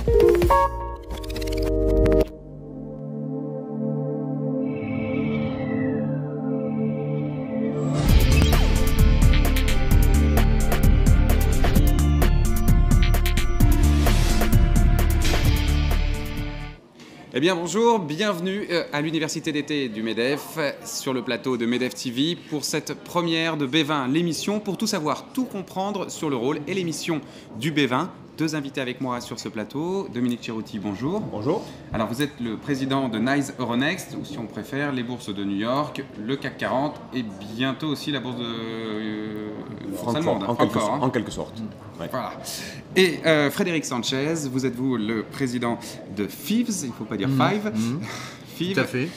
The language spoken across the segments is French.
Eh bien bonjour, bienvenue à l'université d'été du MEDEF sur le plateau de MEDEF TV pour cette première de B20, l'émission pour tout savoir, tout comprendre sur le rôle et l'émission du B20. Deux invités avec moi sur ce plateau. Dominique Cerutti, bonjour. Bonjour. Alors vous êtes le président de NYSE Euronext, ou si on préfère, les bourses de New York, le CAC 40 et bientôt aussi la bourse de Francfort, en quelque sorte. Ouais. Voilà. Et Frédéric Sanchez, vous êtes le président de FIVS, il ne faut pas dire Five. FIV. Tout à fait.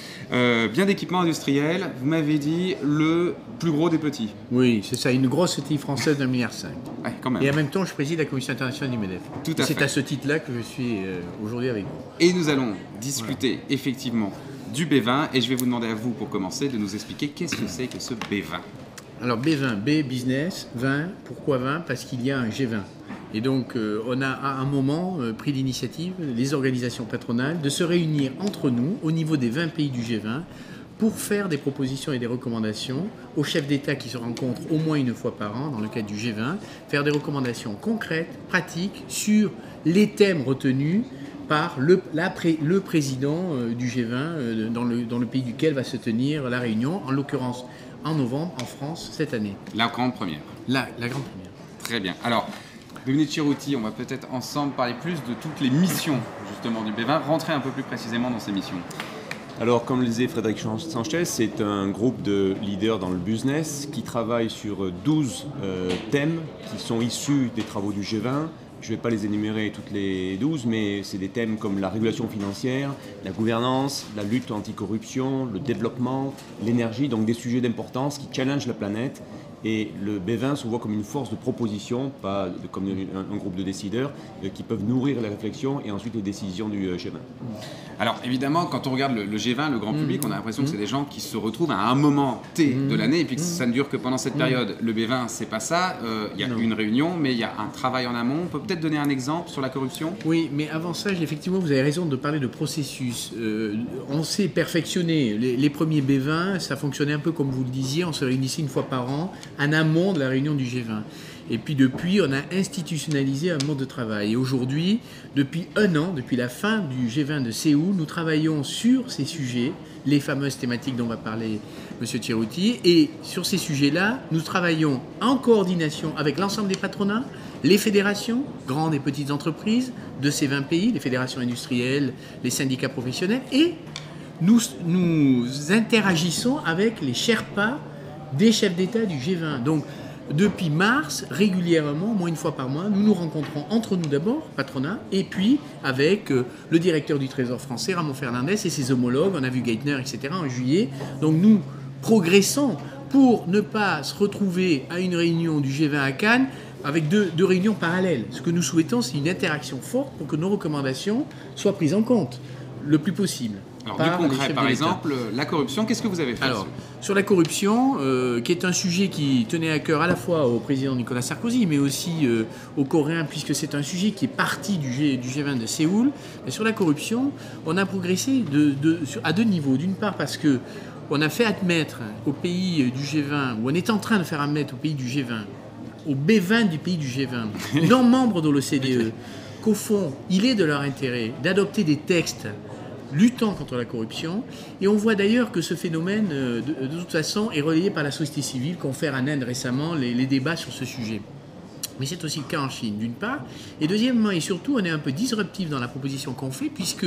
Bien d'équipement industriel, vous m'avez dit le plus gros des petits. Oui, c'est ça, une grosse ETI française d'1,5 milliard. Ouais, quand même. Et en même temps, je préside la Commission internationale du MEDEF. Tout à fait. C'est à ce titre-là que je suis aujourd'hui avec vous. Et nous allons discuter effectivement du B20 et je vais vous demander à vous, pour commencer, de nous expliquer qu'est-ce que c'est que ce B20. Alors B20, B business, 20, pourquoi 20? Parce qu'il y a un G20. Et donc on a à un moment pris l'initiative, les organisations patronales, de se réunir entre nous au niveau des 20 pays du G20 pour faire des propositions et des recommandations aux chefs d'État qui se rencontrent au moins une fois par an dans le cadre du G20, faire des recommandations concrètes, pratiques sur les thèmes retenus par le président du G20 dans le pays duquel va se tenir la réunion, en l'occurrence en novembre en France cette année. La grande première. La grande première. Très bien. Alors, Dominique Cerutti, on va peut-être ensemble parler plus de toutes les missions justement du B20, rentrer un peu plus précisément dans ces missions. Alors, comme le disait Frédéric Sanchez, c'est un groupe de leaders dans le business qui travaille sur 12 thèmes qui sont issus des travaux du G20. Je ne vais pas les énumérer toutes les 12, mais c'est des thèmes comme la régulation financière, la gouvernance, la lutte anticorruption, le développement, l'énergie, donc des sujets d'importance qui challengent la planète. Et le B20 se voit comme une force de proposition, pas comme un groupe de décideurs qui peuvent nourrir la réflexion et ensuite les décisions du G20. Alors évidemment, quand on regarde le G20, le grand public, on a l'impression que c'est des gens qui se retrouvent à un moment T de l'année et puis que ça ne dure que pendant cette période. Le B20, c'est pas ça. Il y a une réunion, mais il y a un travail en amont. On peut peut-être donner un exemple sur la corruption? Oui, mais avant ça, effectivement, vous avez raison de parler de processus. On s'est perfectionné. Les premiers B20, ça fonctionnait un peu comme vous le disiez. On se réunissait une fois par an en amont de la réunion du G20. Et puis depuis, on a institutionnalisé un mode de travail. Et aujourd'hui, depuis un an, depuis la fin du G20 de Séoul, nous travaillons sur ces sujets, les fameuses thématiques dont va parler M. Cerutti. Et sur ces sujets-là, nous travaillons en coordination avec l'ensemble des patronats, les fédérations, grandes et petites entreprises de ces 20 pays, les fédérations industrielles, les syndicats professionnels, et nous interagissons avec les Sherpas des chefs d'État du G20. Donc, depuis mars, régulièrement, au moins une fois par mois, nous nous rencontrons entre nous d'abord, patronat, et puis avec le directeur du Trésor français, Ramon Fernandez, et ses homologues, on a vu Geithner, etc., en juillet. Donc nous progressons pour ne pas se retrouver à une réunion du G20 à Cannes avec deux réunions parallèles. Ce que nous souhaitons, c'est une interaction forte pour que nos recommandations soient prises en compte le plus possible. Alors du concret, par exemple, la corruption, qu'est-ce que vous avez fait? Alors, sur la corruption, qui est un sujet qui tenait à cœur à la fois au président Nicolas Sarkozy, mais aussi aux Coréens, puisque c'est un sujet qui est parti du G20 de Séoul. Et sur la corruption, on a progressé à deux niveaux. D'une part parce que on a fait admettre aux pays du G20, ou on est en train de faire admettre aux pays du G20, aux B20 du pays du G20, non membres de l'OCDE, qu'au fond, il est de leur intérêt d'adopter des textes luttant contre la corruption. Et on voit d'ailleurs que ce phénomène, de toute façon, est relayé par la société civile, qui ont fait en Inde récemment les débats sur ce sujet. Mais c'est aussi le cas en Chine, d'une part. Et deuxièmement, et surtout, on est un peu disruptif dans la proposition qu'on fait, puisque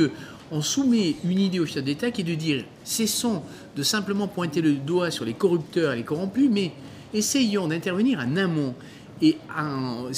on soumet une idée au chef d'État qui est de dire cessons de simplement pointer le doigt sur les corrupteurs et les corrompus, mais essayons d'intervenir en amont. Et en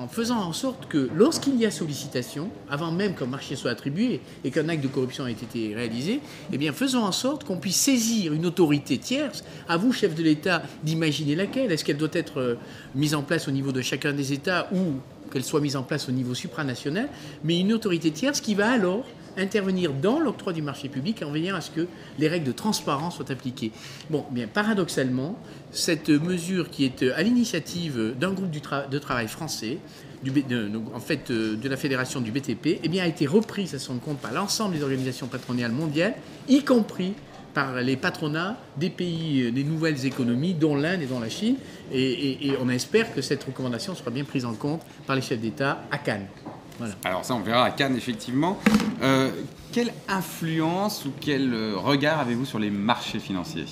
faisant en sorte que lorsqu'il y a sollicitation, avant même qu'un marché soit attribué et qu'un acte de corruption ait été réalisé, eh bien faisons en sorte qu'on puisse saisir une autorité tierce, à vous, chef de l'État, d'imaginer laquelle. Est-ce qu'elle doit être mise en place au niveau de chacun des États ou qu'elle soit mise en place au niveau supranational, mais une autorité tierce qui va alors intervenir dans l'octroi du marché public en veillant à ce que les règles de transparence soient appliquées. Bon, bien paradoxalement, cette mesure qui est à l'initiative d'un groupe de travail français de la fédération du BTP, eh bien, a été reprise à son compte par l'ensemble des organisations patronales mondiales, y compris par les patronats des pays, des nouvelles économies, dont l'Inde et dont la Chine. Et on espère que cette recommandation sera bien prise en compte par les chefs d'État à Cannes. Voilà. Alors ça, on verra à Cannes, effectivement. Quelle influence ou quel regard avez-vous sur les marchés financiers ?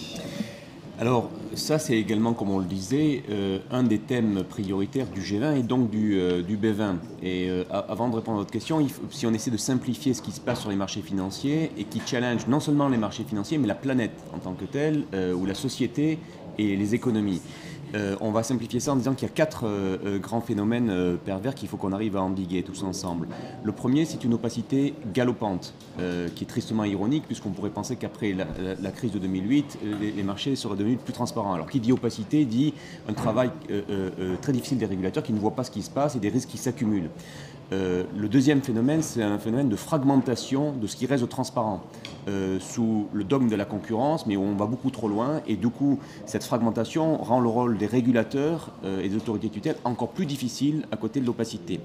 Alors, ça, c'est également, comme on le disait, un des thèmes prioritaires du G20 et donc du B20. Et avant de répondre à votre question, si on essaie de simplifier ce qui se passe sur les marchés financiers et qui challenge non seulement les marchés financiers, mais la planète en tant que telle, ou la société et les économies. On va simplifier ça en disant qu'il y a 4 grands phénomènes pervers qu'il faut qu'on arrive à endiguer tous ensemble. Le premier, c'est une opacité galopante, qui est tristement ironique, puisqu'on pourrait penser qu'après la crise de 2008, les marchés seraient devenus plus transparents. Alors qui dit opacité dit un travail très difficile des régulateurs qui ne voient pas ce qui se passe et des risques qui s'accumulent. Le deuxième phénomène, c'est un phénomène de fragmentation de ce qui reste transparent, sous le dogme de la concurrence, mais où on va beaucoup trop loin, et du coup, cette fragmentation rend le rôle des régulateurs et des autorités de tutelle encore plus difficile à côté de l'opacité.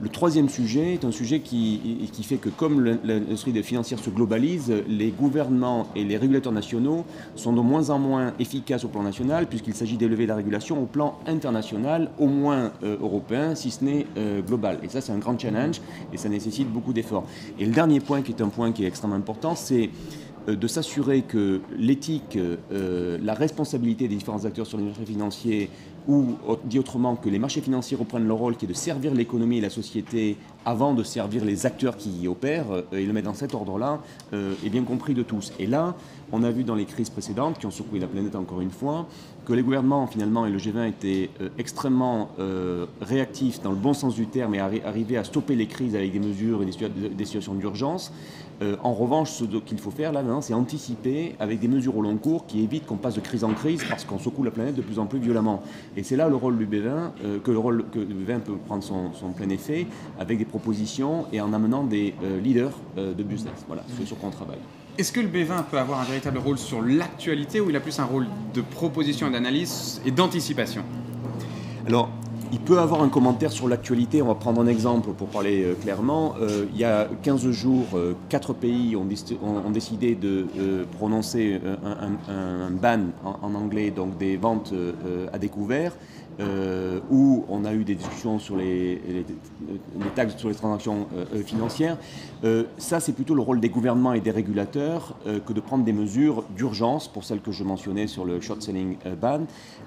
Le troisième sujet est un sujet qui fait que, comme l'industrie financière se globalise, les gouvernements et les régulateurs nationaux sont de moins en moins efficaces au plan national, puisqu'il s'agit d'élever la régulation au plan international, au moins européen, si ce n'est global. Et ça, c'est un grand challenge et ça nécessite beaucoup d'efforts. Et le dernier point, qui est un point qui est extrêmement important, c'est de s'assurer que l'éthique, la responsabilité des différents acteurs sur les marchés financiers, ou dit autrement que les marchés financiers reprennent leur rôle qui est de servir l'économie et la société avant de servir les acteurs qui y opèrent, et le mettre dans cet ordre-là, est bien compris de tous. Et là, on a vu dans les crises précédentes, qui ont secoué la planète encore une fois, que les gouvernements finalement et le G20 étaient extrêmement réactifs dans le bon sens du terme et arrivaient à stopper les crises avec des mesures et des situations d'urgence. En revanche, ce qu'il faut faire là maintenant, c'est anticiper avec des mesures au long cours qui évitent qu'on passe de crise en crise parce qu'on secoue la planète de plus en plus violemment. Et c'est là le rôle du B20, que le B20 peut prendre son plein effet avec des propositions et en amenant des leaders de business. Voilà, c'est sur quoi on travaille. Est-ce que le B20 peut avoir un véritable rôle sur l'actualité ou il a plus un rôle de proposition et d'analyse et d'anticipation ? Alors, il peut avoir un commentaire sur l'actualité. On va prendre un exemple pour parler clairement. Il y a 15 jours, 4 pays ont décidé de prononcer un ban en anglais, donc des ventes à découvert, où on a eu des discussions sur les taxes sur les transactions financières. Ça, c'est plutôt le rôle des gouvernements et des régulateurs que de prendre des mesures d'urgence, pour celles que je mentionnais sur le short selling ban.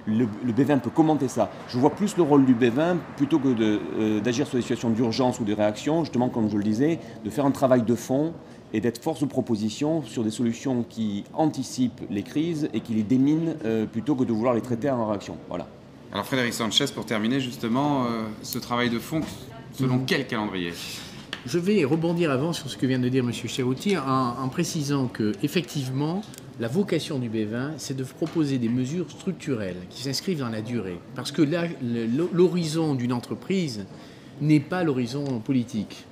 Le B20 peut commenter ça. Je vois plus le rôle du B20, plutôt que d'agir sur des situations d'urgence ou de réaction, justement, comme je le disais, de faire un travail de fond et d'être force de proposition sur des solutions qui anticipent les crises et qui les déminent plutôt que de vouloir les traiter en réaction. Voilà. Alors Frédéric Sanchez, pour terminer justement, ce travail de fond, selon quel calendrier ? Je vais rebondir avant sur ce que vient de dire M. Cherouti en précisant que, effectivement, la vocation du B20, c'est de proposer des mesures structurelles qui s'inscrivent dans la durée. Parce que là, l'horizon d'une entreprise n'est pas l'horizon politique.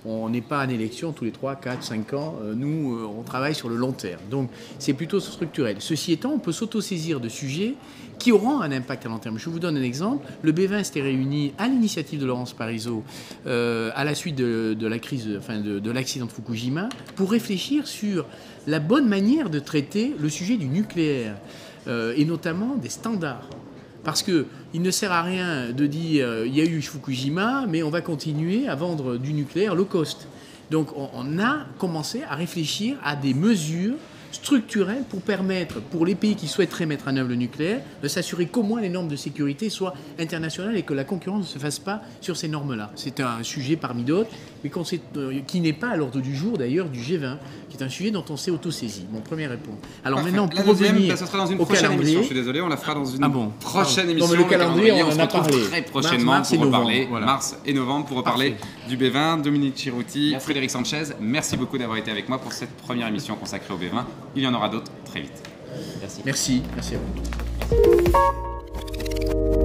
On n'est pas en élection tous les 3, 4, 5 ans. Nous, on travaille sur le long terme. Donc, c'est plutôt structurel. Ceci étant, on peut s'autosaisir de sujets qui auront un impact à long terme. Je vous donne un exemple. Le B20 s'était réuni à l'initiative de Laurence Parisot à la suite de la crise, de l'accident de Fukushima, pour réfléchir sur la bonne manière de traiter le sujet du nucléaire et notamment des standards. Parce qu'il ne sert à rien de dire il y a eu Fukushima, mais on va continuer à vendre du nucléaire low cost. Donc on a commencé à réfléchir à des mesures structurelles pour permettre, pour les pays qui souhaiteraient mettre en œuvre le nucléaire, de s'assurer qu'au moins les normes de sécurité soient internationales et que la concurrence ne se fasse pas sur ces normes-là. C'est un sujet parmi d'autres, mais qui n'est pas à l'ordre du jour d'ailleurs du G20, qui est un sujet dont on s'est autosaisi. Mon premier réponse. Alors parfait. maintenant, pour revenir ça sera dans une au prochaine calendrier, émission, je suis désolé, on la fera dans une prochaine émission. Non, mais le calendrier, on se en a retrouve parlé. très prochainement Mars pour et reparler, novembre, voilà. mars et novembre, pour reparler du B20. Dominique Cherouti, Frédéric Sanchez, merci beaucoup d'avoir été avec moi pour cette première émission consacrée au B20. Il y en aura d'autres très vite. Merci. Merci à vous.